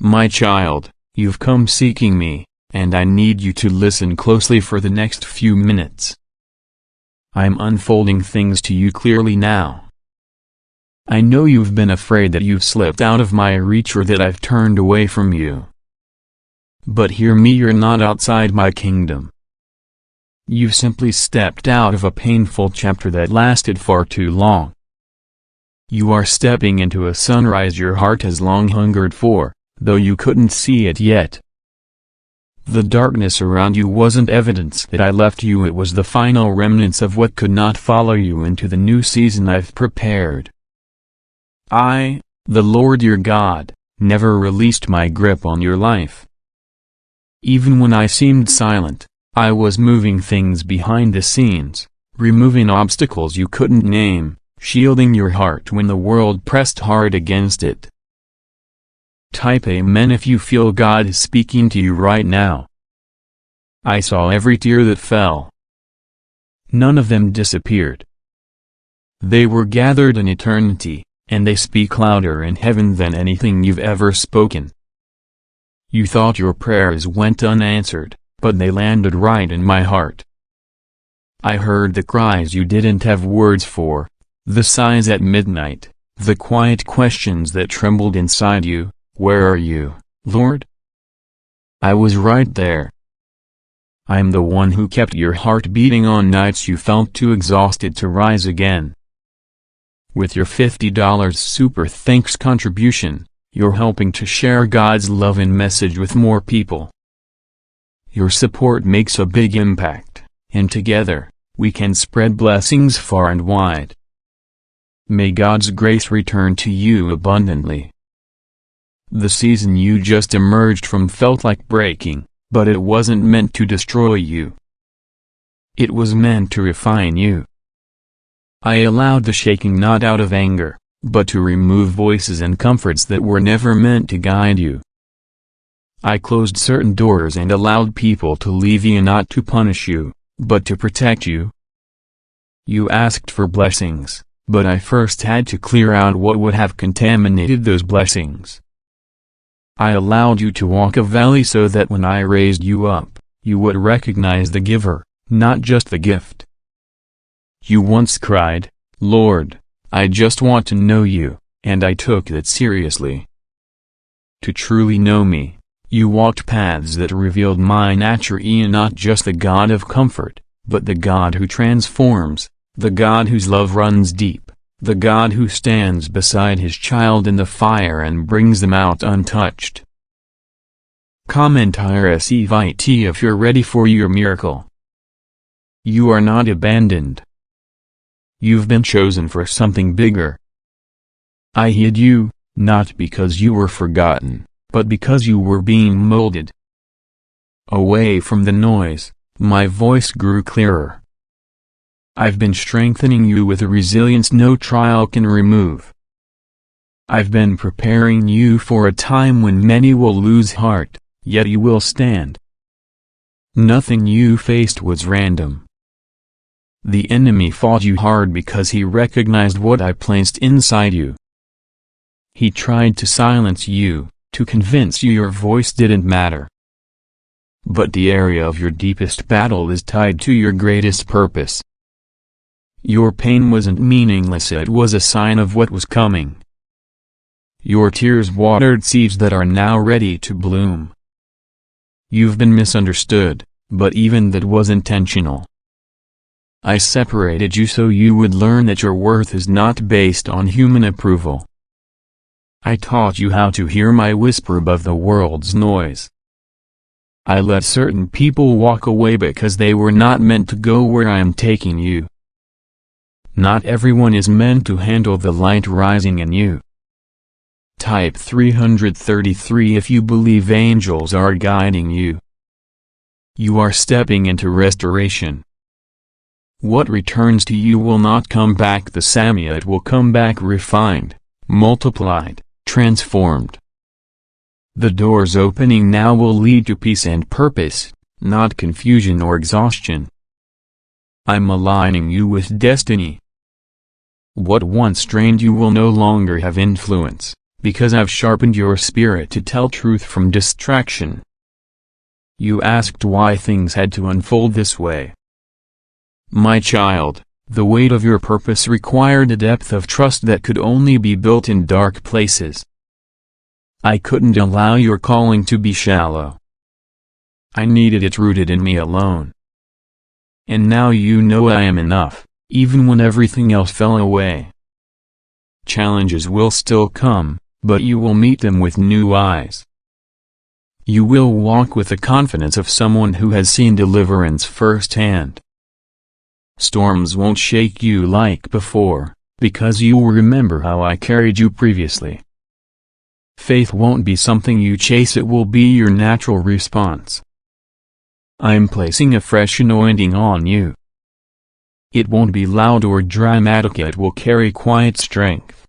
My child, you've come seeking me, and I need you to listen closely for the next few minutes. I'm unfolding things to you clearly now. I know you've been afraid that you've slipped out of my reach or that I've turned away from you. But hear me, you're not outside my kingdom. You've simply stepped out of a painful chapter that lasted far too long. You are stepping into a sunrise your heart has long hungered for, though you couldn't see it yet. The darkness around you wasn't evidence that I left you, it was the final remnants of what could not follow you into the new season I've prepared. I, the Lord your God, never released my grip on your life. Even when I seemed silent, I was moving things behind the scenes, removing obstacles you couldn't name, shielding your heart when the world pressed hard against it. Type Amen if you feel God is speaking to you right now. I saw every tear that fell. None of them disappeared. They were gathered in eternity, and they speak louder in heaven than anything you've ever spoken. You thought your prayers went unanswered, but they landed right in my heart. I heard the cries you didn't have words for, the sighs at midnight, the quiet questions that trembled inside you. Where are you, Lord? I was right there. I'm the one who kept your heart beating on nights you felt too exhausted to rise again. With your $50 super thanks contribution, you're helping to share God's love and message with more people. Your support makes a big impact, and together, we can spread blessings far and wide. May God's grace return to you abundantly. The season you just emerged from felt like breaking, but it wasn't meant to destroy you. It was meant to refine you. I allowed the shaking not out of anger, but to remove voices and comforts that were never meant to guide you. I closed certain doors and allowed people to leave you not to punish you, but to protect you. You asked for blessings, but I first had to clear out what would have contaminated those blessings. I allowed you to walk a valley so that when I raised you up, you would recognize the giver, not just the gift. You once cried, "Lord, I just want to know you," and I took that seriously. To truly know me, you walked paths that revealed my nature, not just the God of comfort, but the God who transforms, the God whose love runs deep, the God who stands beside his child in the fire and brings them out untouched. Comment RSVT if you're ready for your miracle. You are not abandoned. You've been chosen for something bigger. I hid you, not because you were forgotten, but because you were being molded. Away from the noise, my voice grew clearer. I've been strengthening you with a resilience no trial can remove. I've been preparing you for a time when many will lose heart, yet you will stand. Nothing you faced was random. The enemy fought you hard because he recognized what I placed inside you. He tried to silence you, to convince you your voice didn't matter. But the area of your deepest battle is tied to your greatest purpose. Your pain wasn't meaningless, it was a sign of what was coming. Your tears watered seeds that are now ready to bloom. You've been misunderstood, but even that was intentional. I separated you so you would learn that your worth is not based on human approval. I taught you how to hear my whisper above the world's noise. I let certain people walk away because they were not meant to go where I am taking you. Not everyone is meant to handle the light rising in you. Type 333 if you believe angels are guiding you. You are stepping into restoration. What returns to you will not come back the same, it will come back refined, multiplied, transformed. The doors opening now will lead to peace and purpose, not confusion or exhaustion. I'm aligning you with destiny. What once drained you will no longer have influence, because I've sharpened your spirit to tell truth from distraction. You asked why things had to unfold this way. My child, the weight of your purpose required a depth of trust that could only be built in dark places. I couldn't allow your calling to be shallow. I needed it rooted in me alone. And now you know I am enough, even when everything else fell away. Challenges will still come, but you will meet them with new eyes. You will walk with the confidence of someone who has seen deliverance firsthand. Storms won't shake you like before, because you will remember how I carried you previously. Faith won't be something you chase, it will be your natural response. I'm placing a fresh anointing on you. It won't be loud or dramatic, it will carry quiet strength.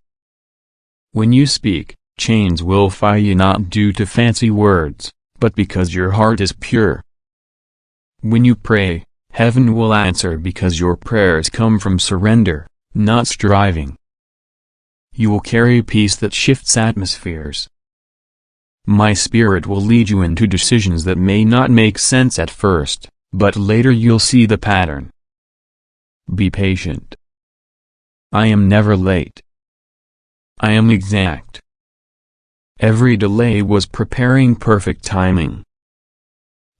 When you speak, chains will fire you not due to fancy words, but because your heart is pure. When you pray, heaven will answer because your prayers come from surrender, not striving. You will carry peace that shifts atmospheres. My spirit will lead you into decisions that may not make sense at first, but later you'll see the pattern. Be patient. I am never late. I am exact. Every delay was preparing perfect timing.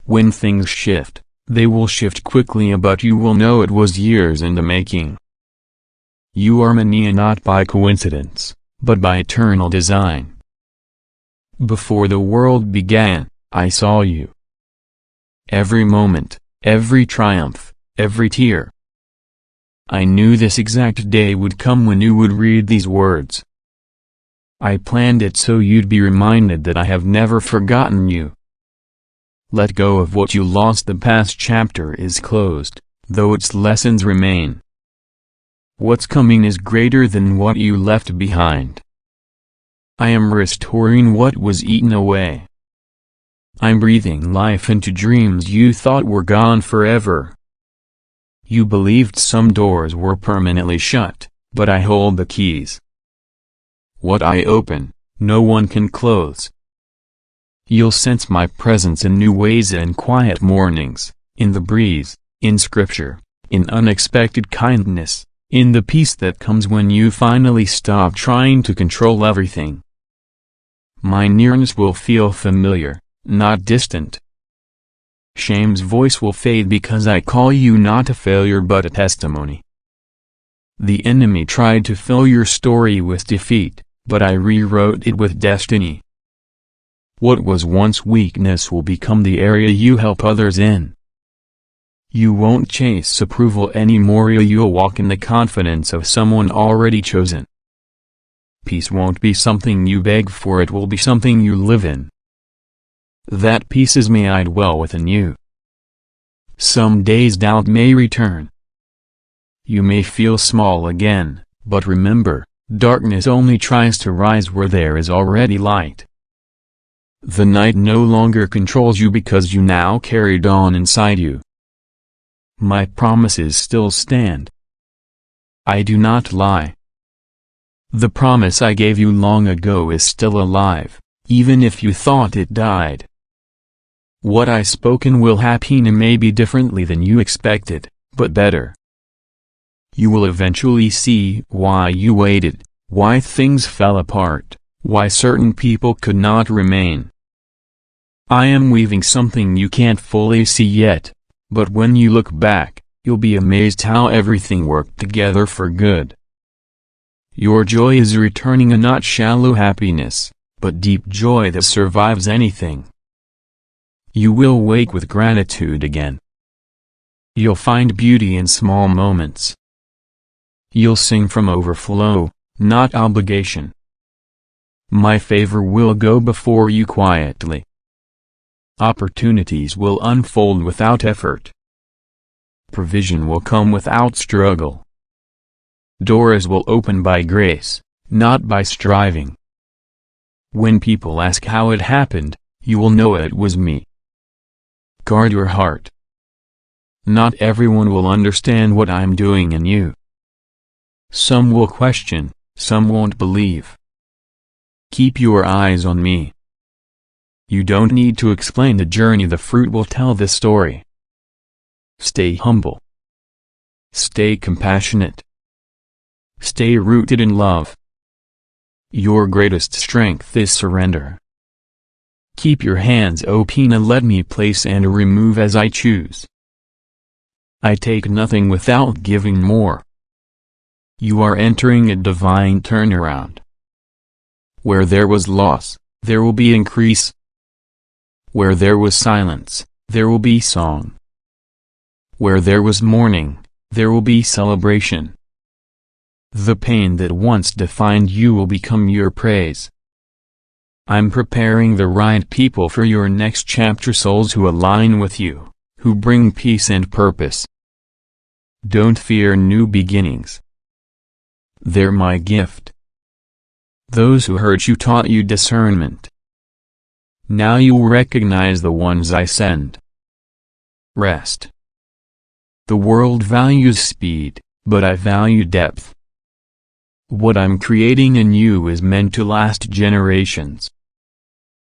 When things shift, they will shift quickly, but you will know it was years in the making. You are many not by coincidence, but by eternal design. Before the world began, I saw you. Every moment, every triumph, every tear. I knew this exact day would come when you would read these words. I planned it so you'd be reminded that I have never forgotten you. Let go of what you lost, the past chapter is closed, though its lessons remain. What's coming is greater than what you left behind. I am restoring what was eaten away. I'm breathing life into dreams you thought were gone forever. You believed some doors were permanently shut, but I hold the keys. What I open, no one can close. You'll sense my presence in new ways, in quiet mornings, in the breeze, in scripture, in unexpected kindness, in the peace that comes when you finally stop trying to control everything. My nearness will feel familiar, not distant. Shame's voice will fade because I call you not a failure but a testimony. The enemy tried to fill your story with defeat, but I rewrote it with destiny. What was once weakness will become the area you help others in. You won't chase approval anymore, you'll walk in the confidence of someone already chosen. Peace won't be something you beg for, it will be something you live in. That peace is may I dwell within you. Some days doubt may return. You may feel small again, but remember, darkness only tries to rise where there is already light. The night no longer controls you because you now carry dawn inside you. My promises still stand. I do not lie. The promise I gave you long ago is still alive, even if you thought it died. What I spoken will happen, and maybe differently than you expected, but better. You will eventually see why you waited, why things fell apart, why certain people could not remain. I am weaving something you can't fully see yet, but when you look back, you'll be amazed how everything worked together for good. Your joy is returning, a not shallow happiness, but deep joy that survives anything. You will wake with gratitude again. You'll find beauty in small moments. You'll sing from overflow, not obligation. My favor will go before you quietly. Opportunities will unfold without effort. Provision will come without struggle. Doors will open by grace, not by striving. When people ask how it happened, you will know it was me. Guard your heart. Not everyone will understand what I'm doing in you. Some will question, some won't believe. Keep your eyes on me. You don't need to explain the journey, the fruit will tell the story. Stay humble. Stay compassionate. Stay rooted in love. Your greatest strength is surrender. Keep your hands open and let me place and remove as I choose. I take nothing without giving more. You are entering a divine turnaround. Where there was loss, there will be increase. Where there was silence, there will be song. Where there was mourning, there will be celebration. The pain that once defined you will become your praise. I'm preparing the right people for your next chapter, souls who align with you, who bring peace and purpose. Don't fear new beginnings. They're my gift. Those who hurt you taught you discernment. Now you'll recognize the ones I send. Rest. The world values speed, but I value depth. What I'm creating in you is meant to last generations.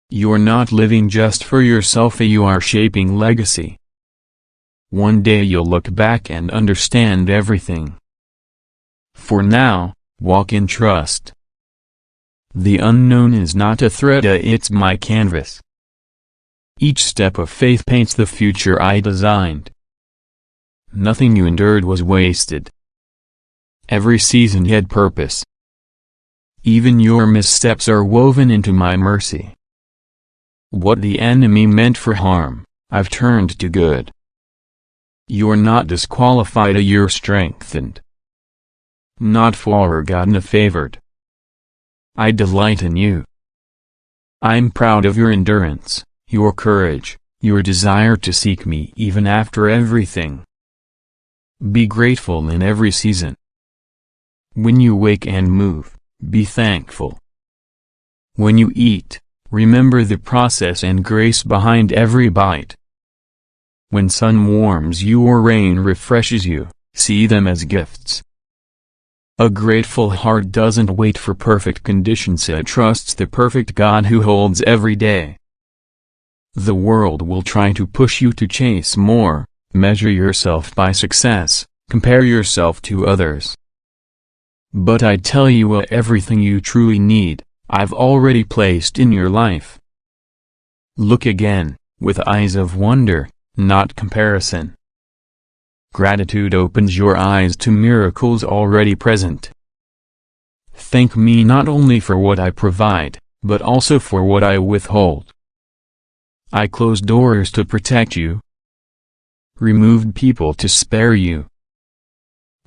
You're not living just for yourself, you are shaping legacy. One day you'll look back and understand everything. For now, walk in trust. The unknown is not a threat, it's my canvas. Each step of faith paints the future I designed. Nothing you endured was wasted. Every season had purpose. Even your missteps are woven into my mercy. What the enemy meant for harm, I've turned to good. You're not disqualified, you're strengthened. Not forgotten, favored. I delight in you. I'm proud of your endurance, your courage, your desire to seek me even after everything. Be grateful in every season. When you wake and move, be thankful. When you eat, remember the process and grace behind every bite. When sun warms you or rain refreshes you, see them as gifts. A grateful heart doesn't wait for perfect conditions, it trusts the perfect God who holds every day. The world will try to push you to chase more, measure yourself by success, compare yourself to others. But I tell you, everything you truly need, I've already placed in your life. Look again, with eyes of wonder, not comparison. Gratitude opens your eyes to miracles already present. Thank me not only for what I provide, but also for what I withhold. I closed doors to protect you. Removed people to spare you.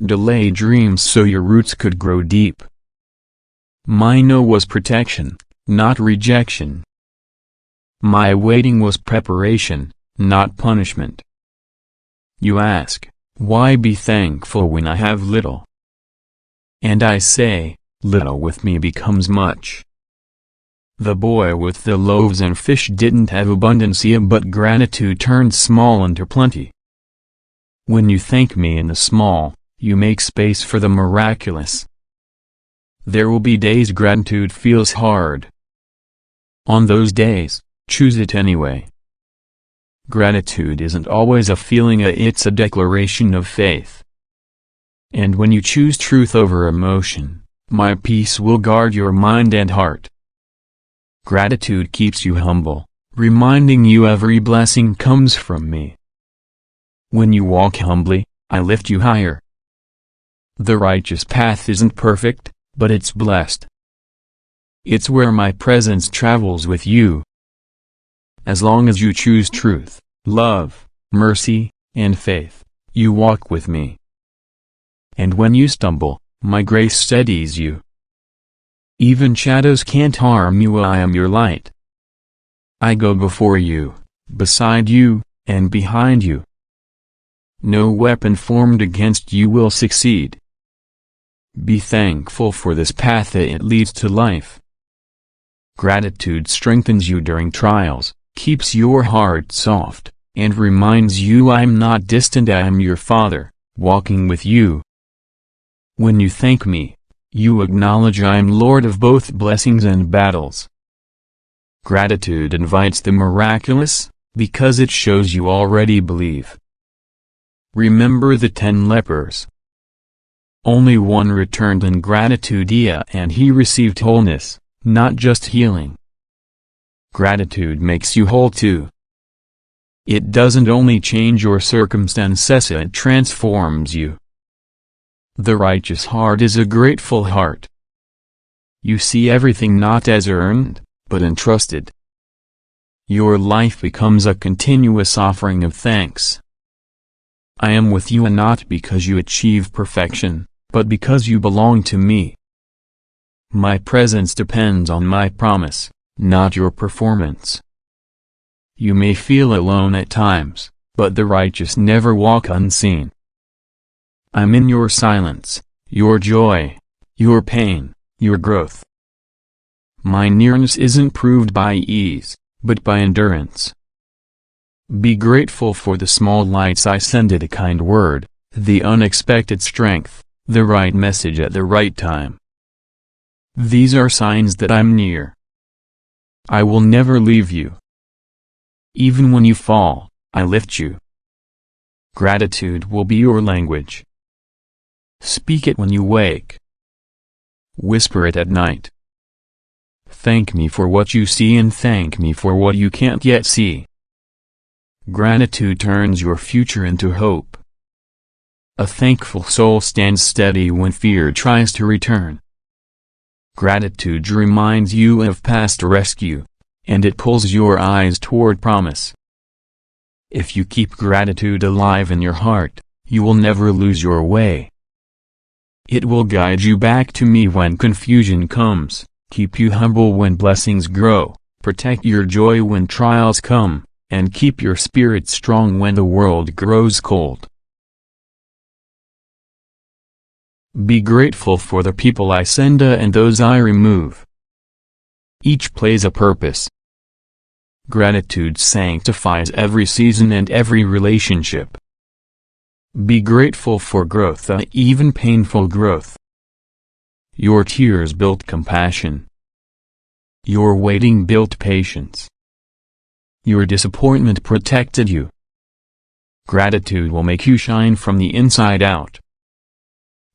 Delayed dreams so your roots could grow deep. My no was protection, not rejection. My waiting was preparation, not punishment. You ask, why be thankful when I have little? And I say, little with me becomes much. The boy with the loaves and fish didn't have abundance, but gratitude turned small into plenty. When you thank me in the small, you make space for the miraculous. There will be days gratitude feels hard. On those days, choose it anyway. Gratitude isn't always a feeling, it's a declaration of faith. And when you choose truth over emotion, my peace will guard your mind and heart. Gratitude keeps you humble, reminding you every blessing comes from me. When you walk humbly, I lift you higher. The righteous path isn't perfect, but it's blessed. It's where my presence travels with you. As long as you choose truth, love, mercy, and faith, you walk with me. And when you stumble, my grace steadies you. Even shadows can't harm you, I am your light. I go before you, beside you, and behind you. No weapon formed against you will succeed. Be thankful for this path, it leads to life. Gratitude strengthens you during trials, keeps your heart soft, and reminds you I'm not distant, I am your Father, walking with you. When you thank me, You acknowledge I am Lord of both blessings and battles. Gratitude invites the miraculous, because it shows you already believe. Remember the 10 lepers. Only one returned in gratitude, and he received wholeness, not just healing. Gratitude makes you whole too. It doesn't only change your circumstances, it transforms you. The righteous heart is a grateful heart. You see everything not as earned, but entrusted. Your life becomes a continuous offering of thanks. I am with you, and not because you achieve perfection, but because you belong to me. My presence depends on my promise, not your performance. You may feel alone at times, but the righteous never walk unseen. I'm in your silence, your joy, your pain, your growth. My nearness isn't proved by ease, but by endurance. Be grateful for the small lights I send, it a kind word, the unexpected strength, the right message at the right time. These are signs that I'm near. I will never leave you. Even when you fall, I lift you. Gratitude will be your language. Speak it when you wake. Whisper it at night. Thank me for what you see and thank me for what you can't yet see. Gratitude turns your future into hope. A thankful soul stands steady when fear tries to return. Gratitude reminds you of past rescue, and it pulls your eyes toward promise. If you keep gratitude alive in your heart, you will never lose your way. It will guide you back to me when confusion comes, keep you humble when blessings grow, protect your joy when trials come, and keep your spirit strong when the world grows cold. Be grateful for the people I send and those I remove. Each plays a purpose. Gratitude sanctifies every season and every relationship. Be grateful for growth, even painful growth. Your tears built compassion. Your waiting built patience. Your disappointment protected you. Gratitude will make you shine from the inside out.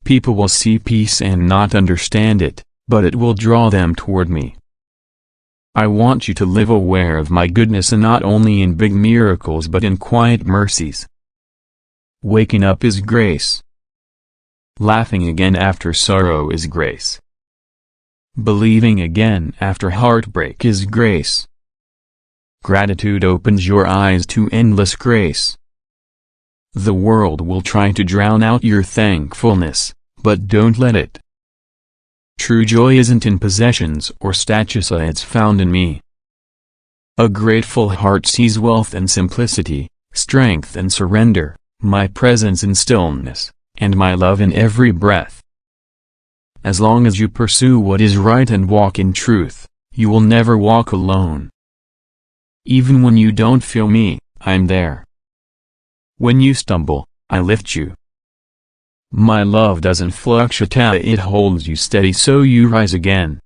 People will see peace and not understand it, but it will draw them toward me. I want you to live aware of my goodness, and not only in big miracles but in quiet mercies. Waking up is grace. Laughing again after sorrow is grace. Believing again after heartbreak is grace. Gratitude opens your eyes to endless grace. The world will try to drown out your thankfulness, but don't let it. True joy isn't in possessions or status, it's found in me. A grateful heart sees wealth and simplicity, strength and surrender, my presence in stillness, and my love in every breath. As long as you pursue what is right and walk in truth, you will never walk alone. Even when you don't feel me, I'm there. When you stumble, I lift you. My love doesn't fluctuate, it holds you steady so you rise again.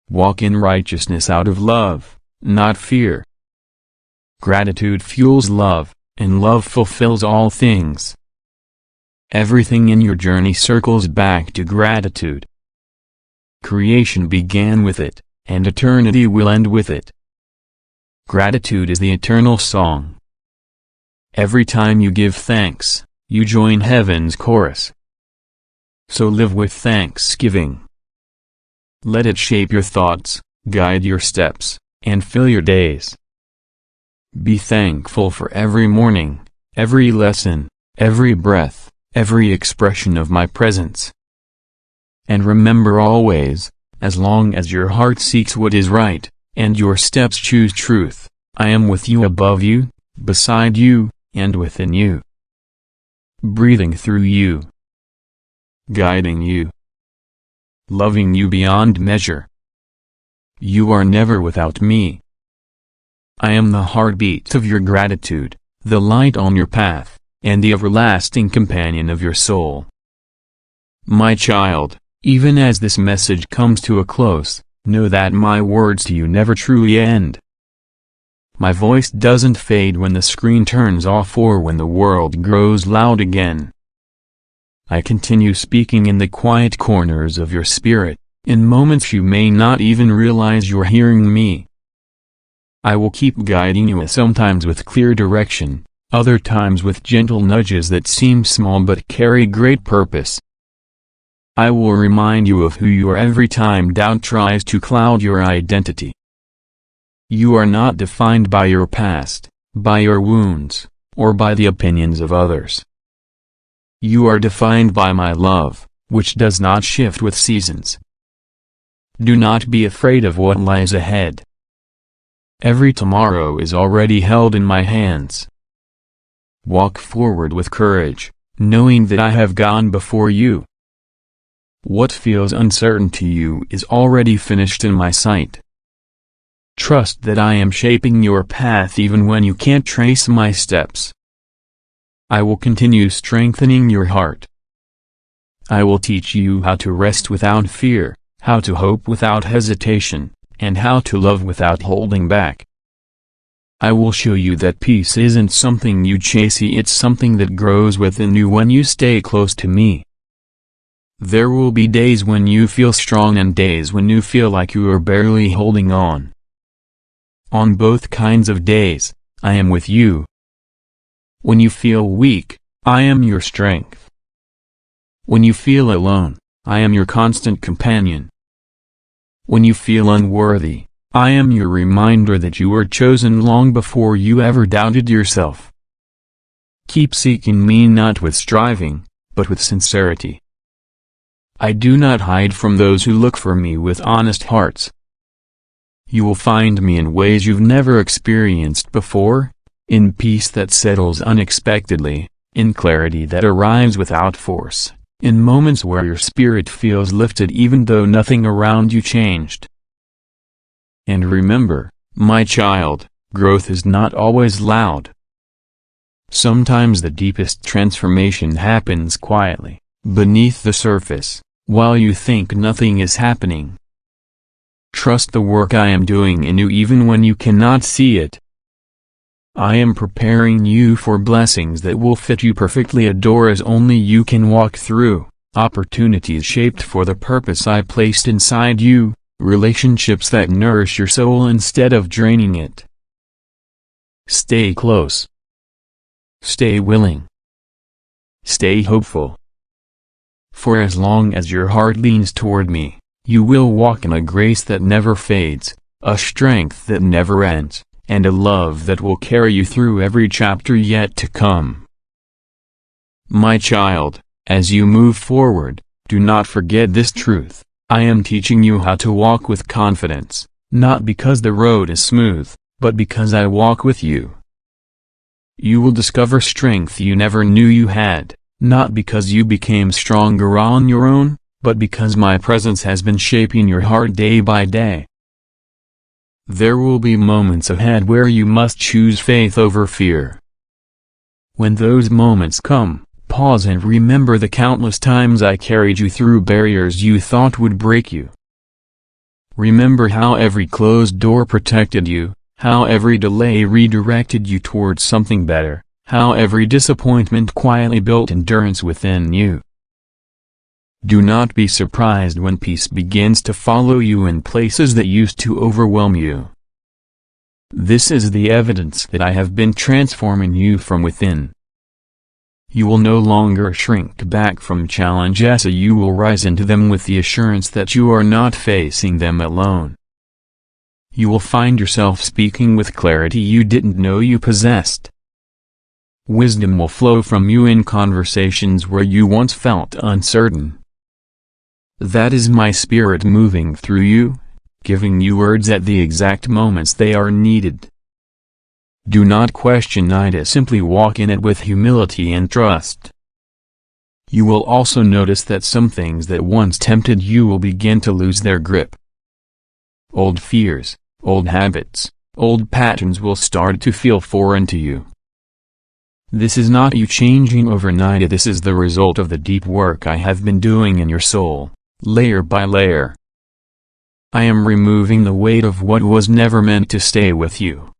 Walk in righteousness out of love, not fear. Gratitude fuels love, and love fulfills all things. Everything in your journey circles back to gratitude. Creation began with it, and eternity will end with it. Gratitude is the eternal song. Every time you give thanks, you join heaven's chorus. So live with thanksgiving. Let it shape your thoughts, guide your steps, and fill your days. Be thankful for every morning, every lesson, every breath, every expression of my presence. And remember always, as long as your heart seeks what is right, and your steps choose truth, I am with you, above you, beside you, and within you. Breathing through you. Guiding you. Loving you beyond measure. You are never without me. I am the heartbeat of your gratitude, the light on your path, and the everlasting companion of your soul. My child, Even as this message comes to a close, know that my words to you never truly end. My voice doesn't fade when the screen turns off or when the world grows loud again. I continue speaking in the quiet corners of your spirit, in moments you may not even realize you're hearing me. I will keep guiding you, sometimes with clear direction, other times with gentle nudges that seem small but carry great purpose. I will remind you of who you are every time doubt tries to cloud your identity. You are not defined by your past, by your wounds, or by the opinions of others. You are defined by my love, which does not shift with seasons. Do not be afraid of what lies ahead. Every tomorrow is already held in my hands. Walk forward with courage, knowing that I have gone before you. What feels uncertain to you is already finished in my sight. Trust that I am shaping your path even when you can't trace my steps. I will continue strengthening your heart. I will teach you how to rest without fear, how to hope without hesitation, and how to love without holding back. I will show you that peace isn't something you chase, it's something that grows within you when you stay close to me. There will be days when you feel strong and days when you feel like you are barely holding on. On both kinds of days, I am with you. When you feel weak, I am your strength. When you feel alone, I am your constant companion. When you feel unworthy, I am your reminder that you were chosen long before you ever doubted yourself. Keep seeking me not with striving, but with sincerity. I do not hide from those who look for me with honest hearts. You will find me in ways you've never experienced before, in peace that settles unexpectedly, in clarity that arrives without force, in moments where your spirit feels lifted even though nothing around you changed. And remember, my child, growth is not always loud. Sometimes the deepest transformation happens quietly, beneath the surface, while you think nothing is happening. Trust the work I am doing in you even when you cannot see it. I am preparing you for blessings that will fit you perfectly, a door as only you can walk through, opportunities shaped for the purpose I placed inside you, relationships that nourish your soul instead of draining it. Stay close. Stay willing. Stay hopeful. For as long as your heart leans toward me, you will walk in a grace that never fades, a strength that never ends, and a love that will carry you through every chapter yet to come. My child, as you move forward, do not forget this truth: I am teaching you how to walk with confidence, not because the road is smooth, but because I walk with you. You will discover strength you never knew you had, not because you became stronger on your own, but because my presence has been shaping your heart day by day. There will be moments ahead where you must choose faith over fear. When those moments come, pause and remember the countless times I carried you through barriers you thought would break you. Remember how every closed door protected you, how every delay redirected you towards something better, how every disappointment quietly built endurance within you. Do not be surprised when peace begins to follow you in places that used to overwhelm you. This is the evidence that I have been transforming you from within. You will no longer shrink back from challenges, you will rise into them with the assurance that you are not facing them alone. You will find yourself speaking with clarity you didn't know you possessed. Wisdom will flow from you in conversations where you once felt uncertain. That is my spirit moving through you, giving you words at the exact moments they are needed. Do not question it, simply walk in it with humility and trust. You will also notice that some things that once tempted you will begin to lose their grip. Old fears, old habits, old patterns will start to feel foreign to you. This is not you changing overnight, this is the result of the deep work I have been doing in your soul, layer by layer. I am removing the weight of what was never meant to stay with you.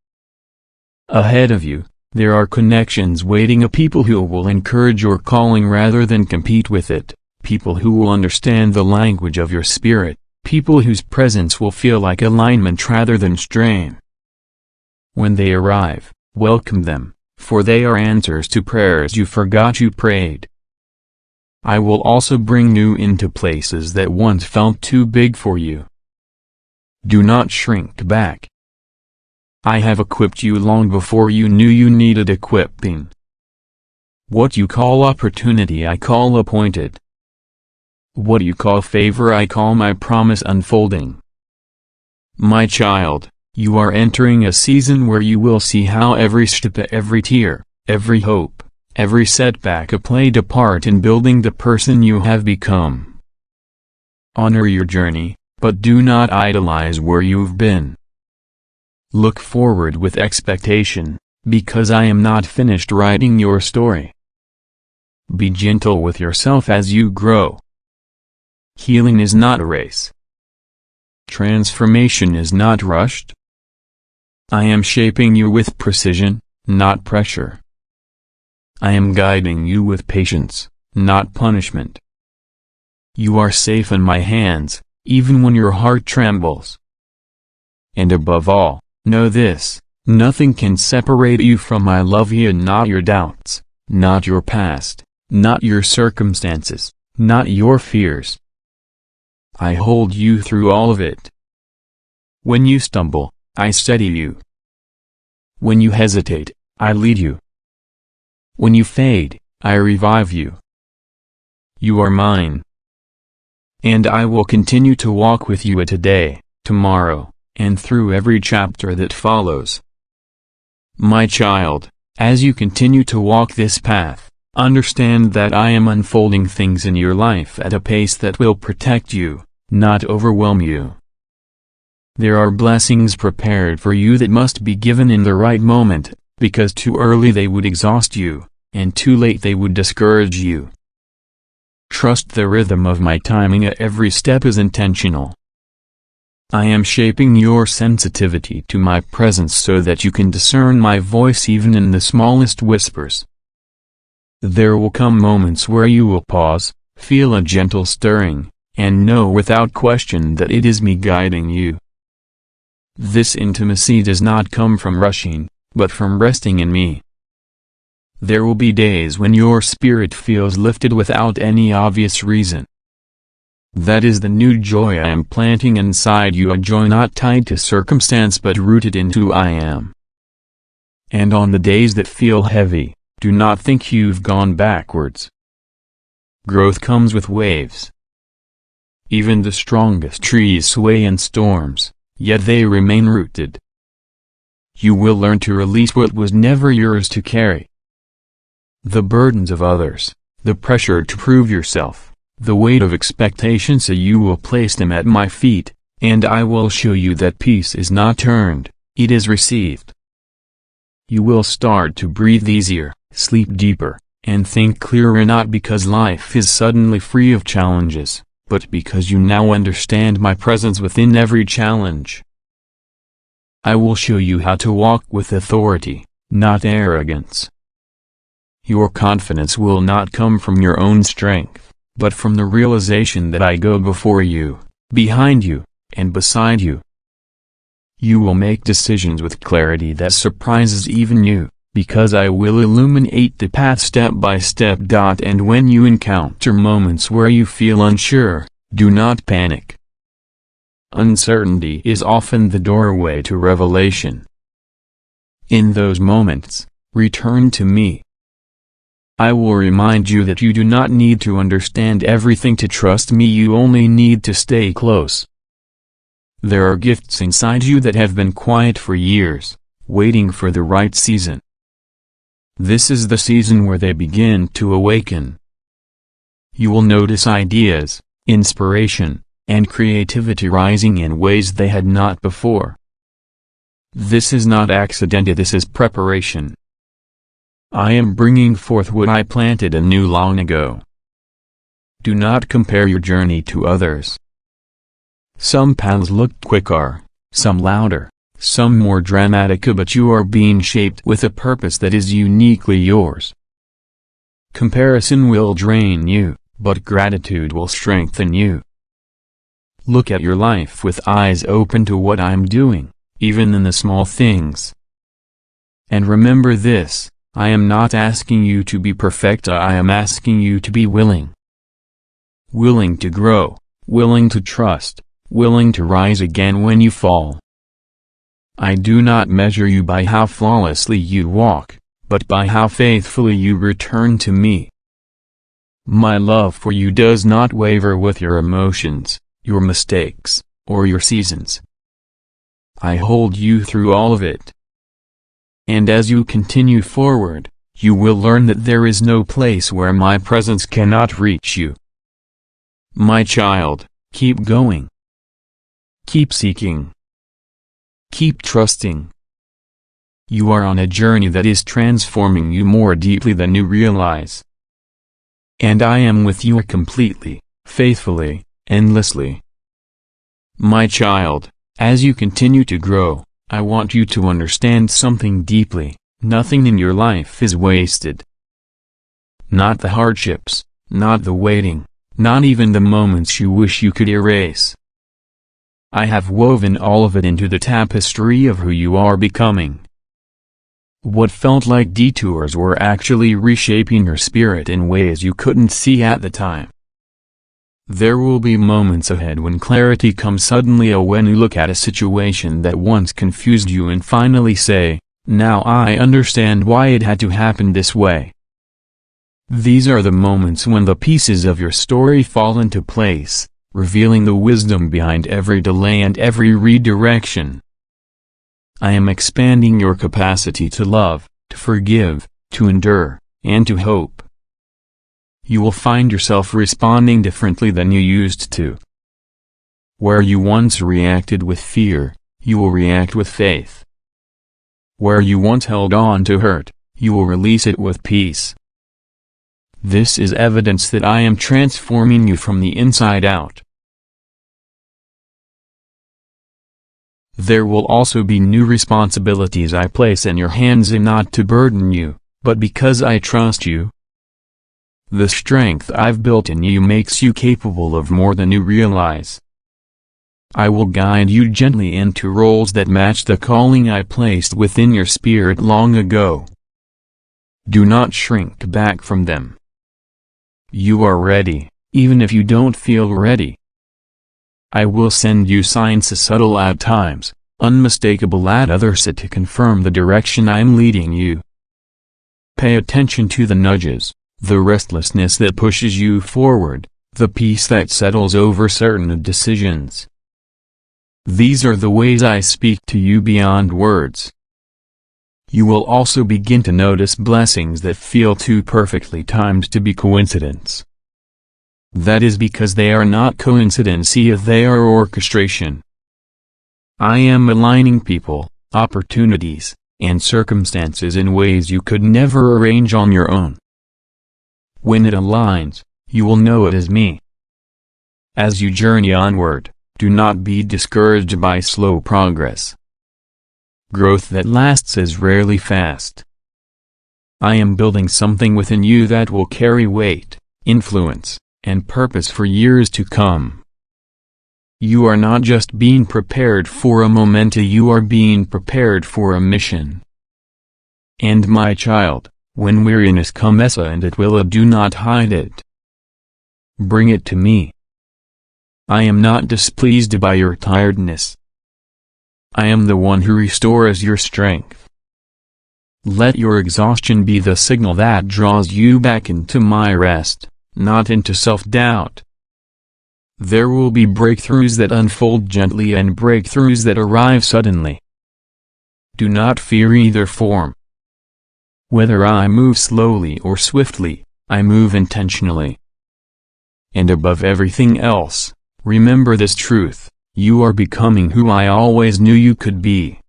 Ahead of you, there are connections waiting, a people who will encourage your calling rather than compete with it, people who will understand the language of your spirit, people whose presence will feel like alignment rather than strain. When they arrive, welcome them, for they are answers to prayers you forgot you prayed. I will also bring you into places that once felt too big for you. Do not shrink back. I have equipped you long before you knew you needed equipping. What you call opportunity I call appointed. What you call favor I call my promise unfolding. My child, you are entering a season where you will see how every step, every tear, every hope, every setback played a part in building the person you have become. Honor your journey, but do not idolize where you've been. Look forward with expectation, because I am not finished writing your story. Be gentle with yourself as you grow. Healing is not a race. Transformation is not rushed. I am shaping you with precision, not pressure. I am guiding you with patience, not punishment. You are safe in my hands, even when your heart trembles. And above all, know this, nothing can separate you from my love, not your doubts, not your past, not your circumstances, not your fears. I hold you through all of it. When you stumble, I steady you. When you hesitate, I lead you. When you fade, I revive you. You are mine. And I will continue to walk with you today, tomorrow, and through every chapter that follows. My child, as you continue to walk this path, understand that I am unfolding things in your life at a pace that will protect you, not overwhelm you. There are blessings prepared for you that must be given in the right moment, because too early they would exhaust you, and too late they would discourage you. Trust the rhythm of my timing, every step is intentional. I am shaping your sensitivity to my presence so that you can discern my voice even in the smallest whispers. There will come moments where you will pause, feel a gentle stirring, and know without question that it is me guiding you. This intimacy does not come from rushing, but from resting in me. There will be days when your spirit feels lifted without any obvious reason. That is the new joy I am planting inside you, a joy not tied to circumstance but rooted in who I am. And on the days that feel heavy, do not think you've gone backwards. Growth comes with waves. Even the strongest trees sway in storms, yet they remain rooted. You will learn to release what was never yours to carry. The burdens of others, the pressure to prove yourself, the weight of expectation, so you will place them at my feet, and I will show you that peace is not earned, it is received. You will start to breathe easier, sleep deeper, and think clearer, not because life is suddenly free of challenges, but because you now understand my presence within every challenge. I will show you how to walk with authority, not arrogance. Your confidence will not come from your own strength, but from the realization that I go before you, behind you, and beside you. You will make decisions with clarity that surprises even you, because I will illuminate the path step by step. And when you encounter moments where you feel unsure, do not panic. Uncertainty is often the doorway to revelation. In those moments, return to me. I will remind you that you do not need to understand everything to trust me, you only need to stay close. There are gifts inside you that have been quiet for years, waiting for the right season. This is the season where they begin to awaken. You will notice ideas, inspiration, and creativity rising in ways they had not before. This is not accident, this is preparation. I am bringing forth what I planted anew long ago. Do not compare your journey to others. Some paths look quicker, some louder, some more dramatic, but you are being shaped with a purpose that is uniquely yours. Comparison will drain you, but gratitude will strengthen you. Look at your life with eyes open to what I'm doing, even in the small things. And remember this, I am not asking you to be perfect, I am asking you to be willing. Willing to grow, willing to trust, willing to rise again when you fall. I do not measure you by how flawlessly you walk, but by how faithfully you return to me. My love for you does not waver with your emotions, your mistakes, or your seasons. I hold you through all of it. And as you continue forward, you will learn that there is no place where my presence cannot reach you. My child, keep going. Keep seeking. Keep trusting. You are on a journey that is transforming you more deeply than you realize. And I am with you completely, faithfully, endlessly. My child, as you continue to grow, I want you to understand something deeply: nothing in your life is wasted. Not the hardships, not the waiting, not even the moments you wish you could erase. I have woven all of it into the tapestry of who you are becoming. What felt like detours were actually reshaping your spirit in ways you couldn't see at the time. There will be moments ahead when clarity comes suddenly, when you look at a situation that once confused you and finally say, now I understand why it had to happen this way. These are the moments when the pieces of your story fall into place, revealing the wisdom behind every delay and every redirection. I am expanding your capacity to love, to forgive, to endure, and to hope. You will find yourself responding differently than you used to. Where you once reacted with fear, you will react with faith. Where you once held on to hurt, you will release it with peace. This is evidence that I am transforming you from the inside out. There will also be new responsibilities I place in your hands, and not to burden you, but because I trust you. The strength I've built in you makes you capable of more than you realize. I will guide you gently into roles that match the calling I placed within your spirit long ago. Do not shrink back from them. You are ready, even if you don't feel ready. I will send you signs, subtle at times, unmistakable at others, to confirm the direction I'm leading you. Pay attention to the nudges, the restlessness that pushes you forward, the peace that settles over certain decisions. These are the ways I speak to you beyond words. You will also begin to notice blessings that feel too perfectly timed to be coincidence. That is because they are not coincidences, they are orchestration. I am aligning people, opportunities, and circumstances in ways you could never arrange on your own. When it aligns, you will know it is me. As you journey onward, do not be discouraged by slow progress. Growth that lasts is rarely fast. I am building something within you that will carry weight, influence, and purpose for years to come. You are not just being prepared for a moment, you are being prepared for a mission. And my child, when weariness comes, and it will, do not hide it. Bring it to me. I am not displeased by your tiredness. I am the one who restores your strength. Let your exhaustion be the signal that draws you back into my rest, not into self-doubt. There will be breakthroughs that unfold gently and breakthroughs that arrive suddenly. Do not fear either form. Whether I move slowly or swiftly, I move intentionally. And above everything else, remember this truth: you are becoming who I always knew you could be.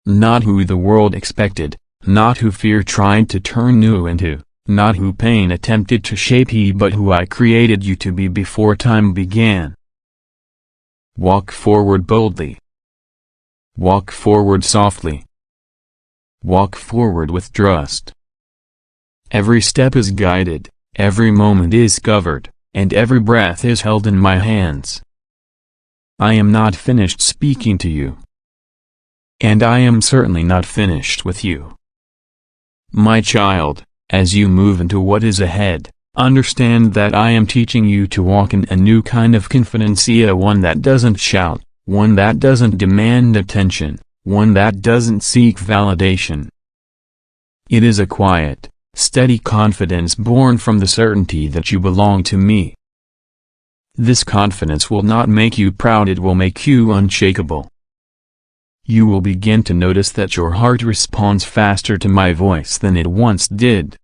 Not who the world expected, not who fear tried to turn you into, not who pain attempted to shape you but who I created you to be before time began. Walk forward boldly. Walk forward softly. Walk forward with trust. Every step is guided, every moment is covered, and every breath is held in my hands. I am not finished speaking to you. And I am certainly not finished with you. My child, as you move into what is ahead, understand that I am teaching you to walk in a new kind of confidence, one that doesn't shout, one that doesn't demand attention, one that doesn't seek validation. It is a quiet, steady confidence born from the certainty that you belong to me. This confidence will not make you proud, it will make you unshakable. You will begin to notice that your heart responds faster to my voice than it once did.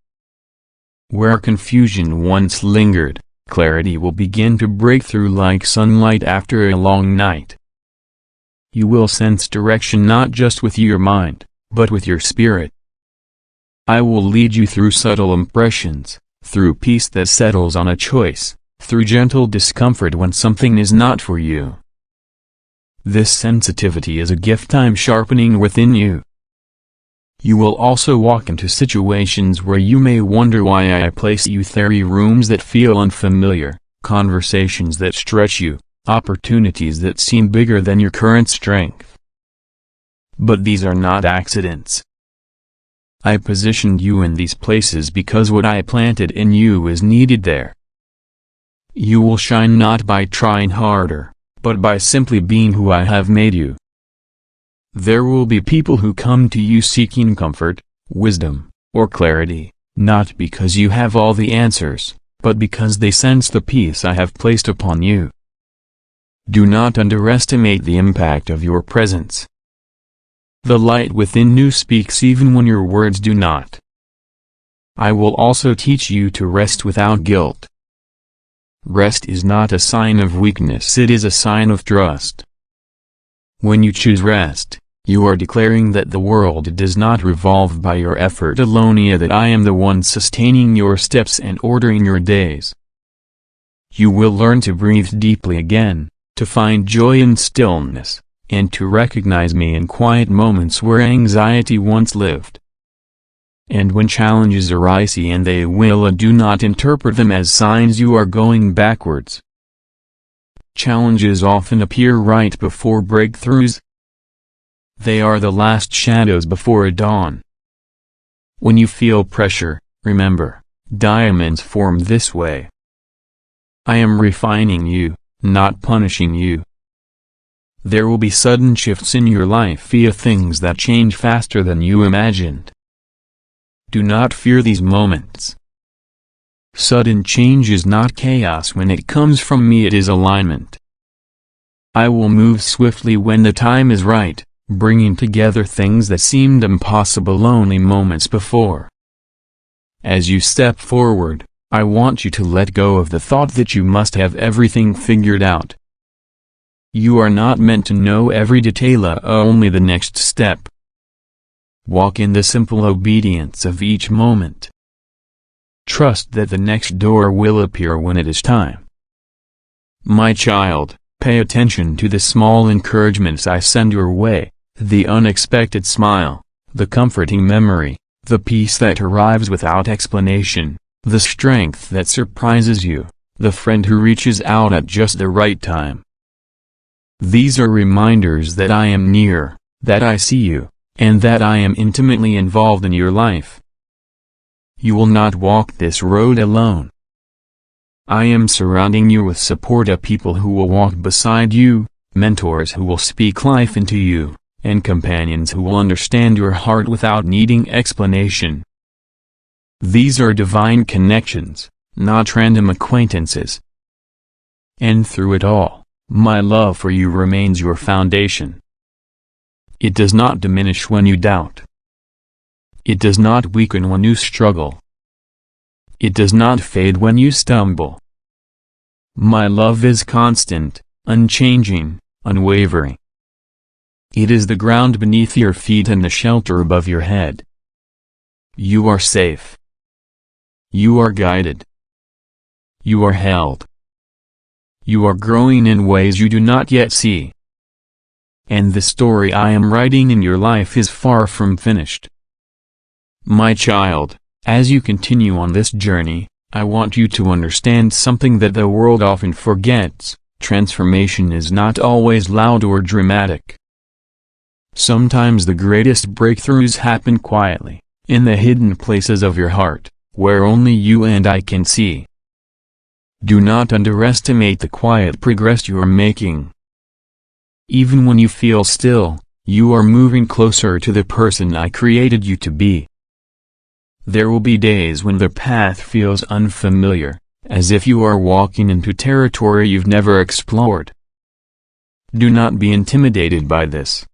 Where confusion once lingered, clarity will begin to break through like sunlight after a long night. You will sense direction not just with your mind, but with your spirit. I will lead you through subtle impressions, through peace that settles on a choice, through gentle discomfort when something is not for you. This sensitivity is a gift I'm sharpening within you. You will also walk into situations where you may wonder why I place you there, rooms that feel unfamiliar, conversations that stretch you, opportunities that seem bigger than your current strength. But these are not accidents. I positioned you in these places because what I planted in you is needed there. You will shine not by trying harder, but by simply being who I have made you. There will be people who come to you seeking comfort, wisdom, or clarity, not because you have all the answers, but because they sense the peace I have placed upon you. Do not underestimate the impact of your presence. The light within you speaks even when your words do not. I will also teach you to rest without guilt. Rest is not a sign of weakness, it is a sign of trust. When you choose rest, you are declaring that the world does not revolve by your effort alone, that I am the one sustaining your steps and ordering your days. You will learn to breathe deeply again, to find joy in stillness, and to recognize me in quiet moments where anxiety once lived. And when challenges arise, and they will, do not interpret them as signs you are going backwards. Challenges often appear right before breakthroughs. They are the last shadows before a dawn. When you feel pressure, remember, diamonds form this way. I am refining you, not punishing you. There will be sudden shifts in your life via things that change faster than you imagined. Do not fear these moments. Sudden change is not chaos when it comes from me, it is alignment. I will move swiftly when the time is right, bringing together things that seemed impossible only moments before. As you step forward, I want you to let go of the thought that you must have everything figured out. You are not meant to know every detail, only the next step. Walk in the simple obedience of each moment. Trust that the next door will appear when it is time. My child, pay attention to the small encouragements I send your way, the unexpected smile, the comforting memory, the peace that arrives without explanation, the strength that surprises you, the friend who reaches out at just the right time. These are reminders that I am near, that I see you, and that I am intimately involved in your life. You will not walk this road alone. I am surrounding you with support, people who will walk beside you, mentors who will speak life into you, and companions who will understand your heart without needing explanation. These are divine connections, not random acquaintances. And through it all, my love for you remains your foundation. It does not diminish when you doubt. It does not weaken when you struggle. It does not fade when you stumble. My love is constant, unchanging, unwavering. It is the ground beneath your feet and the shelter above your head. You are safe. You are guided. You are held. You are growing in ways you do not yet see. And the story I am writing in your life is far from finished. My child, as you continue on this journey, I want you to understand something that the world often forgets: transformation is not always loud or dramatic. Sometimes the greatest breakthroughs happen quietly, in the hidden places of your heart, where only you and I can see. Do not underestimate the quiet progress you are making. Even when you feel still, you are moving closer to the person I created you to be. There will be days when the path feels unfamiliar, as if you are walking into territory you've never explored. Do not be intimidated by this.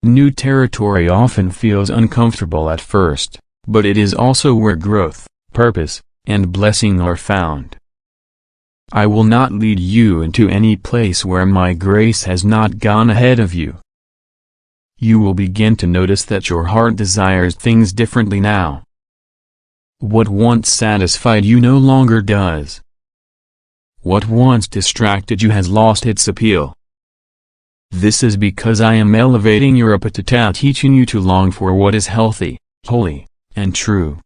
New territory often feels uncomfortable at first, but it is also where growth, purpose, and blessing are found. I will not lead you into any place where my grace has not gone ahead of you. You will begin to notice that your heart desires things differently now. What once satisfied you no longer does. What once distracted you has lost its appeal. This is because I am elevating your appetite, teaching you to long for what is healthy, holy, and true.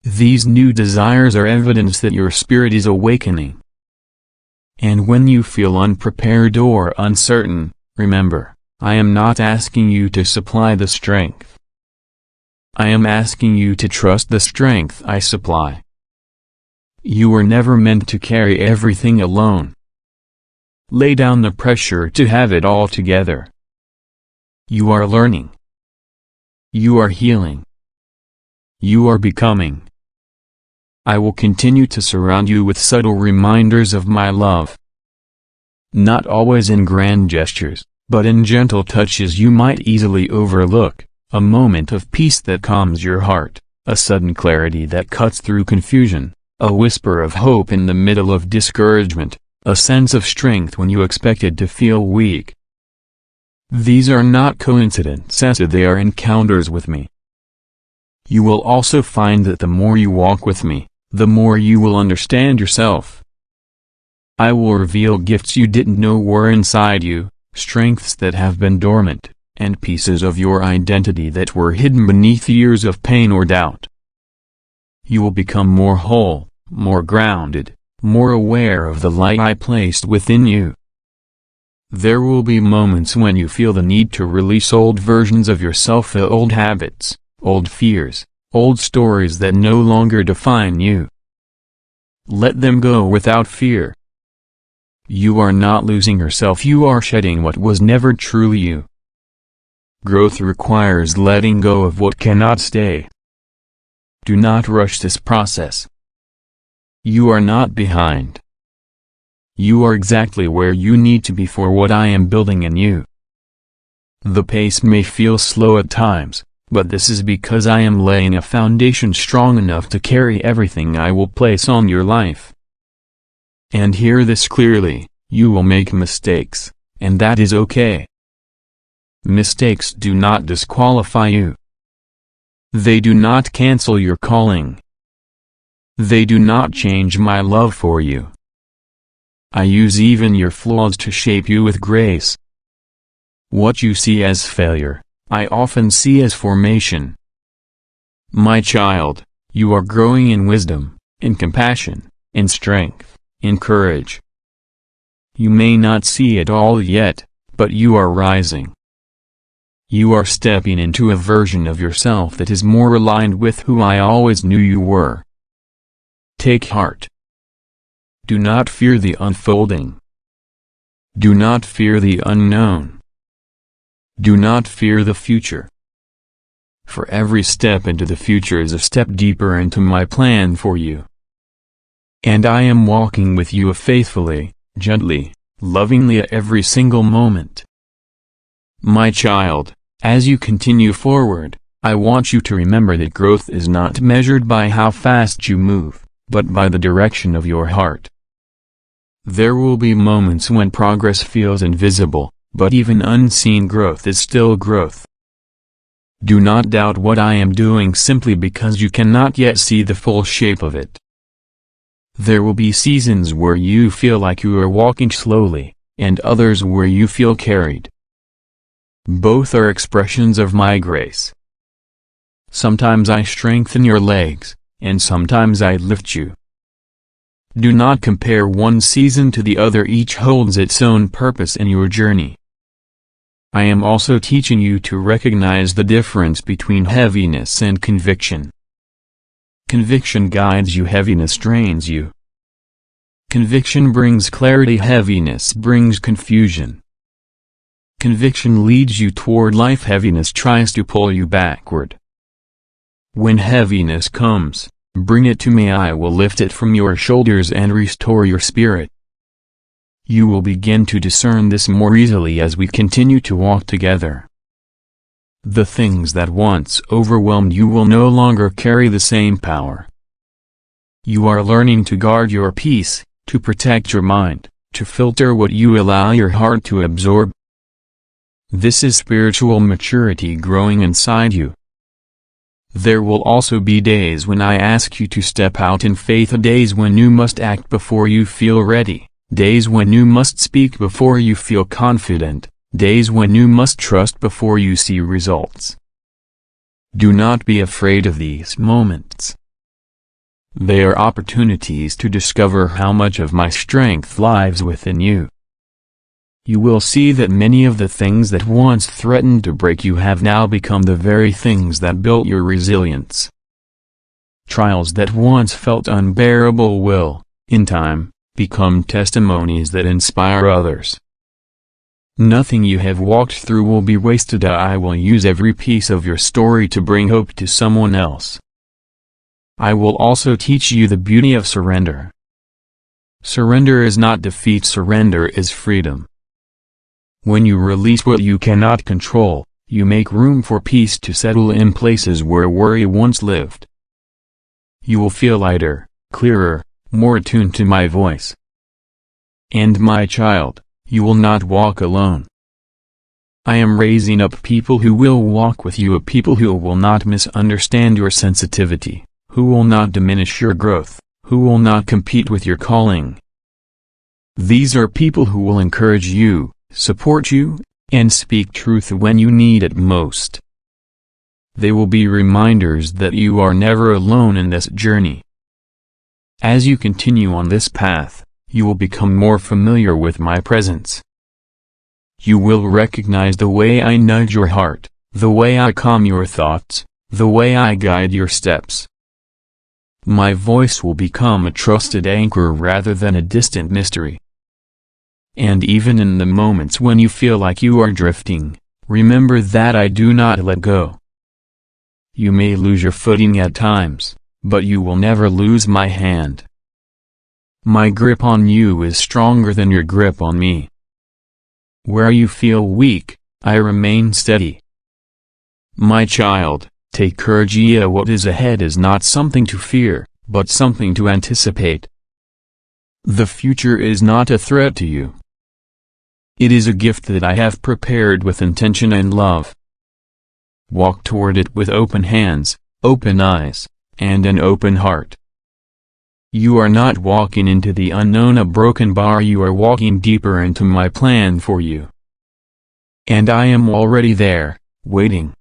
These new desires are evidence that your spirit is awakening. And when you feel unprepared or uncertain, remember, I am not asking you to supply the strength. I am asking you to trust the strength I supply. You were never meant to carry everything alone. Lay down the pressure to have it all together. You are learning. You are healing. You are becoming. I will continue to surround you with subtle reminders of my love. Not always in grand gestures, but in gentle touches you might easily overlook, a moment of peace that calms your heart, a sudden clarity that cuts through confusion, a whisper of hope in the middle of discouragement, a sense of strength when you expected to feel weak. These are not coincidences, they are encounters with me. You will also find that the more you walk with me, the more you will understand yourself. I will reveal gifts you didn't know were inside you, strengths that have been dormant, and pieces of your identity that were hidden beneath years of pain or doubt. You will become more whole, more grounded, more aware of the light I placed within you. There will be moments when you feel the need to release old versions of yourself, old habits, old fears, old stories that no longer define you. Let them go without fear. You are not losing yourself, you are shedding what was never truly you. Growth requires letting go of what cannot stay. Do not rush this process. You are not behind. You are exactly where you need to be for what I am building in you. The pace may feel slow at times, but this is because I am laying a foundation strong enough to carry everything I will place on your life. And hear this clearly, you will make mistakes, and that is okay. Mistakes do not disqualify you. They do not cancel your calling. They do not change my love for you. I use even your flaws to shape you with grace. What you see as failure, I often see as formation. My child, you are growing in wisdom, in compassion, in strength, in courage. You may not see it all yet, but you are rising. You are stepping into a version of yourself that is more aligned with who I always knew you were. Take heart. Do not fear the unfolding. Do not fear the unknown. Do not fear the future. For every step into the future is a step deeper into my plan for you. And I am walking with you faithfully, gently, lovingly at every single moment. My child, as you continue forward, I want you to remember that growth is not measured by how fast you move, but by the direction of your heart. There will be moments when progress feels invisible, but even unseen growth is still growth. Do not doubt what I am doing simply because you cannot yet see the full shape of it. There will be seasons where you feel like you are walking slowly, and others where you feel carried. Both are expressions of my grace. Sometimes I strengthen your legs, and sometimes I lift you. Do not compare one season to the other, each holds its own purpose in your journey. I am also teaching you to recognize the difference between heaviness and conviction. Conviction guides you, heaviness drains you. Conviction brings clarity, heaviness brings confusion. Conviction leads you toward life, heaviness tries to pull you backward. When heaviness comes, bring it to me, I will lift it from your shoulders and restore your spirit. You will begin to discern this more easily as we continue to walk together. The things that once overwhelmed you will no longer carry the same power. You are learning to guard your peace, to protect your mind, to filter what you allow your heart to absorb. This is spiritual maturity growing inside you. There will also be days when I ask you to step out in faith, days when you must act before you feel ready, days when you must speak before you feel confident, days when you must trust before you see results. Do not be afraid of these moments. They are opportunities to discover how much of my strength lies within you. You will see that many of the things that once threatened to break you have now become the very things that built your resilience. Trials that once felt unbearable will, in time, become testimonies that inspire others. Nothing you have walked through will be wasted. I will use every piece of your story to bring hope to someone else. I will also teach you the beauty of surrender. Surrender is not defeat, surrender is freedom. When you release what you cannot control, you make room for peace to settle in places where worry once lived. You will feel lighter, clearer, more attuned to my voice. And my child, you will not walk alone. I am raising up people who will walk with you, a people who will not misunderstand your sensitivity, who will not diminish your growth, who will not compete with your calling. These are people who will encourage you, support you, and speak truth when you need it most. They will be reminders that you are never alone in this journey. As you continue on this path, you will become more familiar with my presence. You will recognize the way I nudge your heart, the way I calm your thoughts, the way I guide your steps. My voice will become a trusted anchor rather than a distant mystery. And even in the moments when you feel like you are drifting, remember that I do not let go. You may lose your footing at times, but you will never lose my hand. My grip on you is stronger than your grip on me. Where you feel weak, I remain steady. My child, take courage. What is ahead is not something to fear, but something to anticipate. The future is not a threat to you. It is a gift that I have prepared with intention and love. Walk toward it with open hands, open eyes, and an open heart. You are not walking into the unknown, a broken bar. You are walking deeper into my plan for you. And I am already there, waiting.